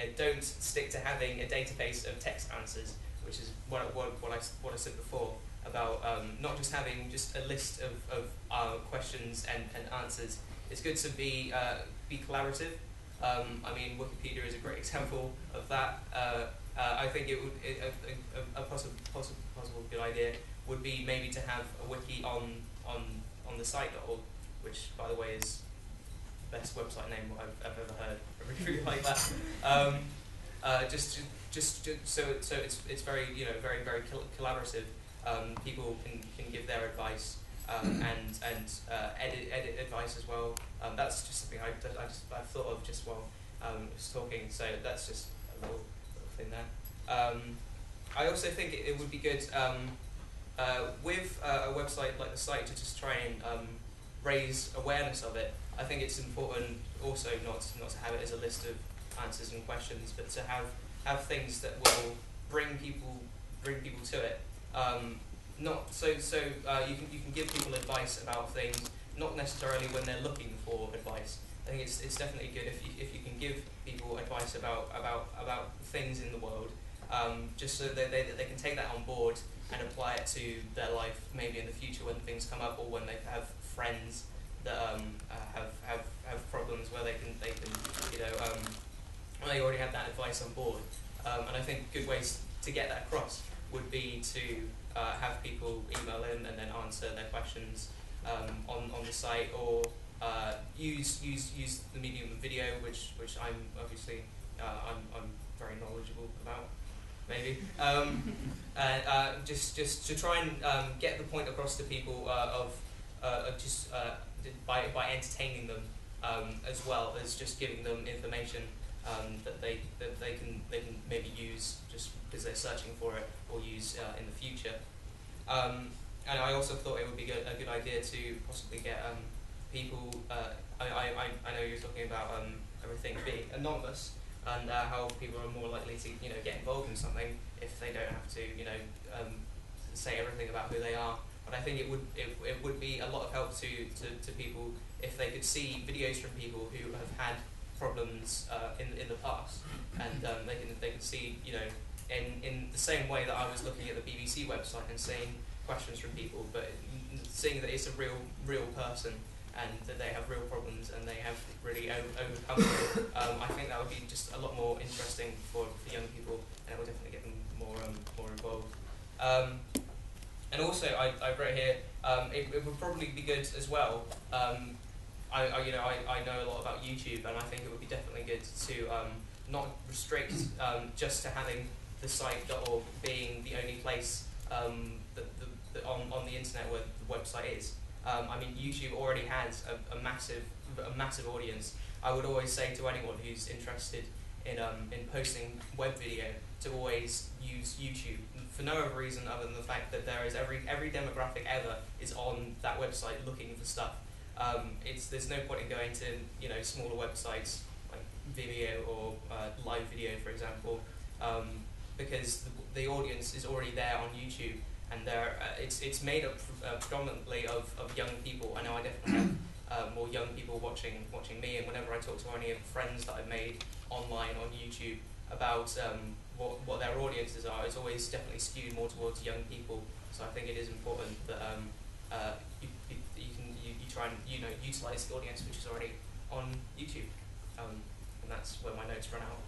here, don't stick to having a database of text answers, which is what I said before about not just having just a list of questions and answers. It's good to be collaborative. I mean, Wikipedia is a great example of that. I think a possible good idea would be maybe to have a wiki on the site.org, which, by the way, is the best website name I've ever heard. I really like that. Just so it's very very collaborative. People can give their advice and edit advice as well. That's just something I've thought of just while I was talking. So that's just a little thing there. I also think it would be good with a website like the site to just try and raise awareness of it. I think it's important also not to have it as a list of answers and questions, but to have things that will bring people to it. Not so you can give people advice about things, not necessarily when they're looking for advice. I think it's definitely good if you can give people advice about things in the world, just so that they can take that on board and apply it to their life, maybe in the future when things come up, or when they have friends that have problems where they can they already have that advice on board. And I think good ways to get that across would be to have people email in and then answer their questions on the site, or use the medium of video, which I'm obviously I'm very knowledgeable about, maybe. Just to try and get the point across to people by entertaining them, as well as just giving them information that they can maybe use just because they're searching for it, or use in the future. And I also thought it would be a good idea to possibly get people. I know you're talking about everything being anonymous, and how people are more likely to get involved in something if they don't have to say everything about who they are. But I think it would be a lot of help to people if they could see videos from people who have had problems in the past, and they can see in the same way that I was looking at the BBC website and seeing questions from people, but seeing that it's a real person and that they have real problems and they have really overcome it. I think that would be just a lot more interesting for young people, and it would definitely get them more involved. And also, I wrote here, it would probably be good as well. I know a lot about YouTube, and I think it would be definitely good to not restrict just to having the site.org being the only place on the internet where the website is. I mean, YouTube already has a massive audience. I would always say to anyone who's interested in posting web video to always use YouTube, for no other reason other than the fact that there is every demographic ever is on that website looking for stuff. There's no point in going to smaller websites like Vimeo or Live Video, for example, because the audience is already there on YouTube, and it's made up predominantly of young people. I know I definitely have more young people watching me, and whenever I talk to any of the friends that I've made online on YouTube about what their audiences are, it's always definitely skewed more towards young people. So I think it is important that you try and utilize the audience which is already on YouTube, and that's where my notes run out.